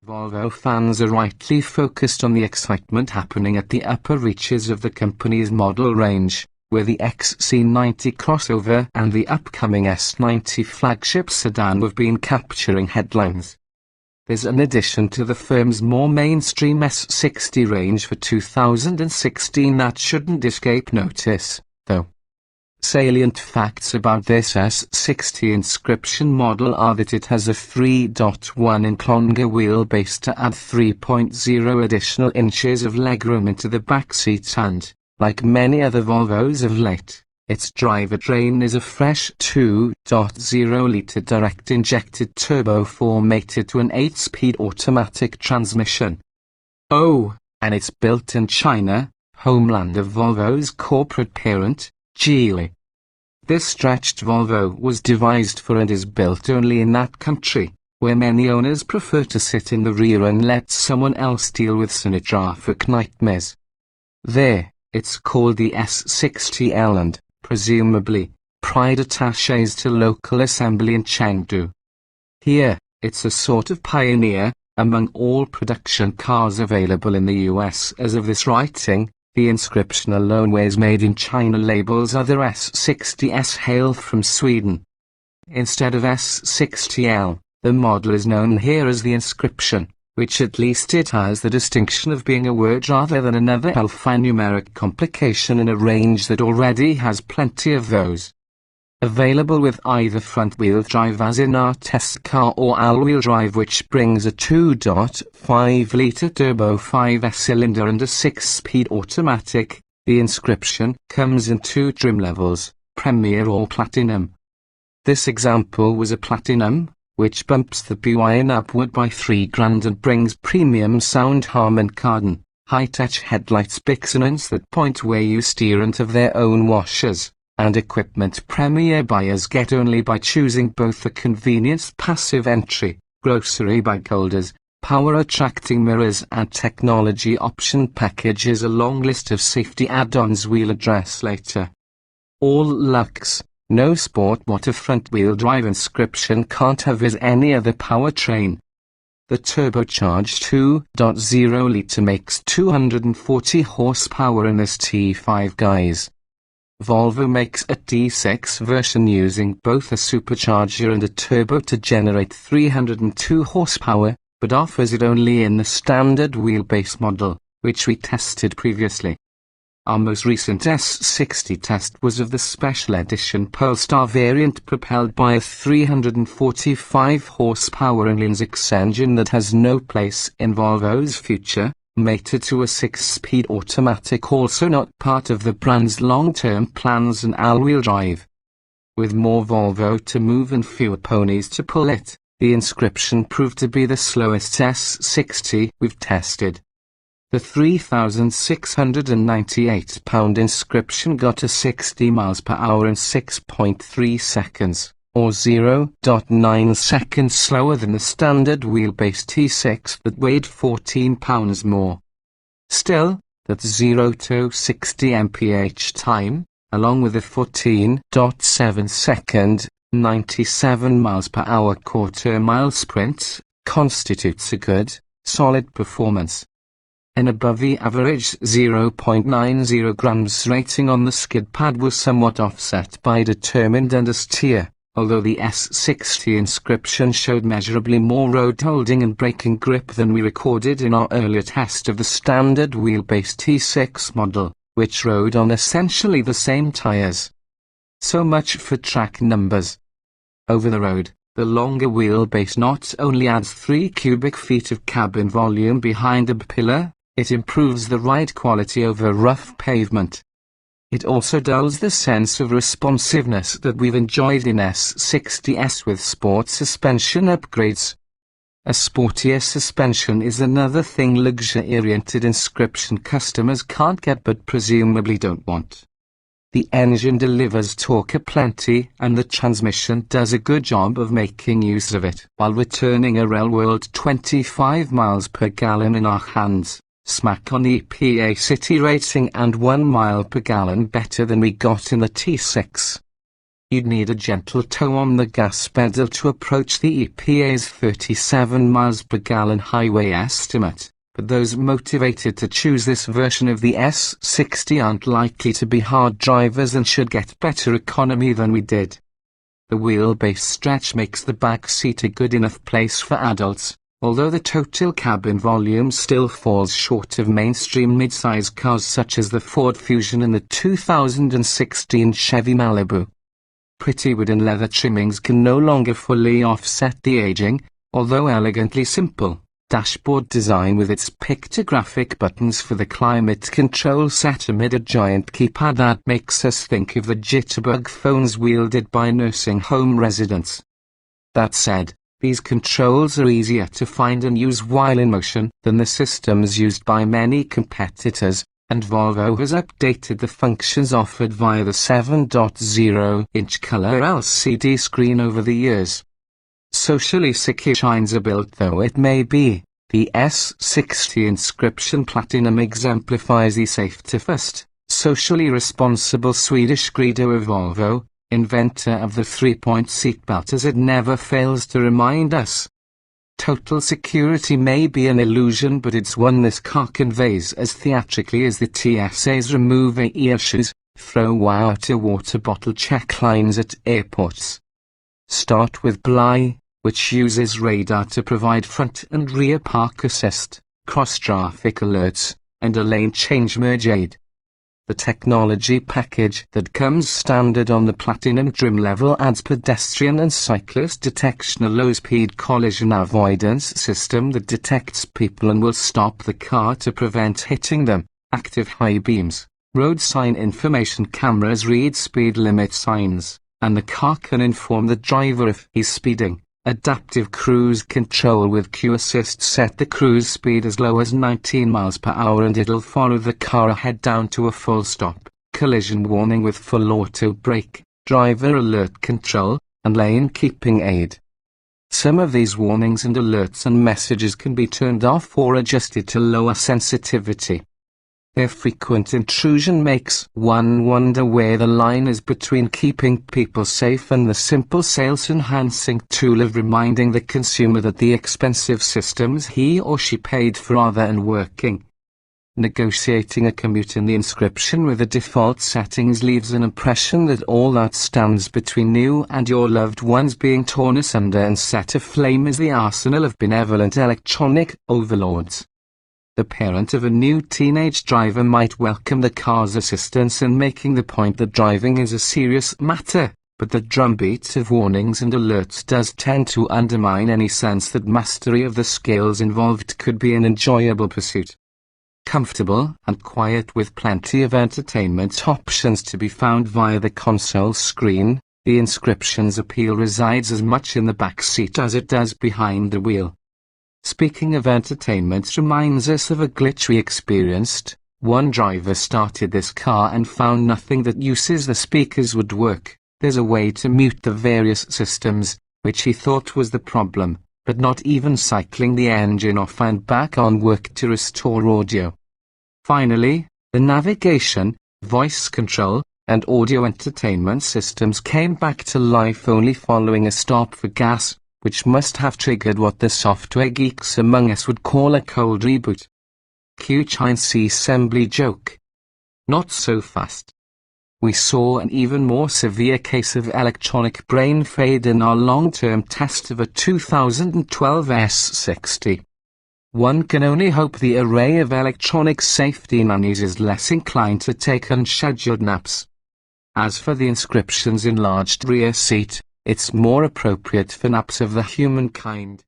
Volvo fans are rightly focused on the excitement happening at the upper reaches of the company's model range, where the XC90 crossover and the upcoming S90 flagship sedan have been capturing headlines. There's an addition to the firm's more mainstream S60 range for 2016 that shouldn't escape notice, though. Salient facts about this S60 Inscription model are that it has a 3.1-inch longer wheelbase to add 3.0 additional inches of legroom into the back seat and, like many other Volvos of late, its drivetrain is a fresh 2.0-litre direct-injected turbo 4 mated to an 8-speed automatic transmission. Oh, and it's built in China, homeland of Volvo's corporate parent, Geely. This stretched Volvo was devised for and is built only in that country, where many owners prefer to sit in the rear and let someone else deal with some traffic nightmares. There, it's called the S60L and, presumably, pride attaches to local assembly in Chengdu. Here, it's a sort of pioneer, among all production cars available in the US as of this writing. The Inscription alone wears made in China labels. Other S60s hail from Sweden. Instead of S60L, the model is known here as the Inscription, which at least it has the distinction of being a word rather than another alphanumeric complication in a range that already has plenty of those. Available with either front-wheel drive as in our test car or all-wheel drive, which brings a 2.5-litre turbo 5-cylinder and a 6-speed automatic, the Inscription comes in 2 trim levels, Premier or Platinum. This example was a Platinum, which bumps the PYN upward by $3,000 and brings premium sound Harman Kardon, high-tech headlights Bixenants that point where you steer and have their own washers, and equipment Premier buyers get only by choosing both the convenience passive entry, grocery bag holders, power attracting mirrors and technology option packages. A long list of safety add-ons we'll address later. All luxe, no sport. What a front-wheel drive Inscription can't have is any other powertrain. The turbocharged 2.0-litre makes 240 horsepower in this T5 guys. Volvo makes a T6 version using both a supercharger and a turbo to generate 302 horsepower, but offers it only in the standard wheelbase model, which we tested previously. Our most recent S60 test was of the special edition Polestar variant propelled by a 345 horsepower Inline-6 engine that has no place in Volvo's future, mated to a 6-speed automatic, also not part of the brand's long-term plans, and all-wheel drive. With more Volvo to move and fewer ponies to pull it, the Inscription proved to be the slowest S60 we've tested. The 3,698-pound Inscription got to 60 miles per hour in 6.3 seconds, or 0.9 seconds slower than the standard wheelbase T6 that weighed 14 pounds more. Still, that's 0 to 60 mph time, along with a 14.7 second, 97 miles per hour quarter-mile sprint, constitutes a good, solid performance. An above the average 0.90 grams rating on the skid pad was somewhat offset by determined understeer, although the S60 Inscription showed measurably more road holding and braking grip than we recorded in our earlier test of the standard wheelbase T6 model, which rode on essentially the same tires. So much for track numbers. Over the road, the longer wheelbase not only adds 3 cubic feet of cabin volume behind a pillar, it improves the ride quality over rough pavement. It also dulls the sense of responsiveness that we've enjoyed in S60s with sport suspension upgrades. A sportier suspension is another thing luxury-oriented Inscription customers can't get but presumably don't want. The engine delivers torque aplenty and the transmission does a good job of making use of it while returning a real-world 25 miles per gallon in our hands. Smack on EPA city rating and 1 mile per gallon better than we got in the T6. you'd need a gentle toe on the gas pedal to approach the EPA's 37 miles per gallon highway estimate, but those motivated to choose this version of the S60 aren't likely to be hard drivers and should get better economy than we did. The wheelbase stretch makes the back seat a good enough place for adults, although the total cabin volume still falls short of mainstream midsize cars such as the Ford Fusion and the 2016 Chevy Malibu. Pretty wood and leather trimmings can no longer fully offset the aging, although elegantly simple, dashboard design with its pictographic buttons for the climate control set amid a giant keypad that makes us think of the jitterbug phones wielded by nursing home residents. That said, these controls are easier to find and use while in motion than the systems used by many competitors, and Volvo has updated the functions offered via the 7.0-inch color LCD screen over the years. Socially secure shines a build though it may be, the S60 Inscription Platinum exemplifies the safety-first, socially responsible Swedish credo of Volvo, inventor of the three-point seatbelt, as it never fails to remind us. Total security may be an illusion, but it's one this car conveys as theatrically as the TSA's remove ear shoes, throw out a water bottle check lines at airports. Start with Bly, which uses radar to provide front and rear park assist, cross-traffic alerts, and a lane change merge aid. The technology package that comes standard on the Platinum trim level adds pedestrian and cyclist detection, a low-speed collision avoidance system that detects people and will stop the car to prevent hitting them, active high beams, road sign information cameras read speed limit signs, and the car can inform the driver if he's speeding. Adaptive cruise control with Q Assist set the cruise speed as low as 19 miles per hour and it'll follow the car ahead down to a full stop. Collision warning with full auto brake, driver alert control, and lane keeping aid. Some of these warnings and alerts and messages can be turned off or adjusted to lower sensitivity. Their frequent intrusion makes one wonder where the line is between keeping people safe and the simple sales-enhancing tool of reminding the consumer that the expensive systems he or she paid for are there and working. Negotiating a commute in the Inscription with the default settings leaves an impression that all that stands between you and your loved ones being torn asunder and set aflame is the arsenal of benevolent electronic overlords. The parent of a new teenage driver might welcome the car's assistance in making the point that driving is a serious matter, but the drumbeat of warnings and alerts does tend to undermine any sense that mastery of the skills involved could be an enjoyable pursuit. Comfortable and quiet with plenty of entertainment options to be found via the console screen, the Inscription's appeal resides as much in the back seat as it does behind the wheel. Speaking of entertainment reminds us of a glitch we experienced. One driver started this car and found nothing that uses the speakers would work. There's a way to mute the various systems, which he thought was the problem, but not even cycling the engine off and back on worked to restore audio. Finally, the navigation, voice control, and audio entertainment systems came back to life only following a stop for gas, which must have triggered what the software geeks among us would call a cold reboot. Cue Chinese assembly joke. Not so fast. We saw an even more severe case of electronic brain fade in our long-term test of a 2012 S60. One can only hope the array of electronic safety nannies is less inclined to take unscheduled naps. As for the Inscription's enlarged rear seat, it's more appropriate for naps of the humankind.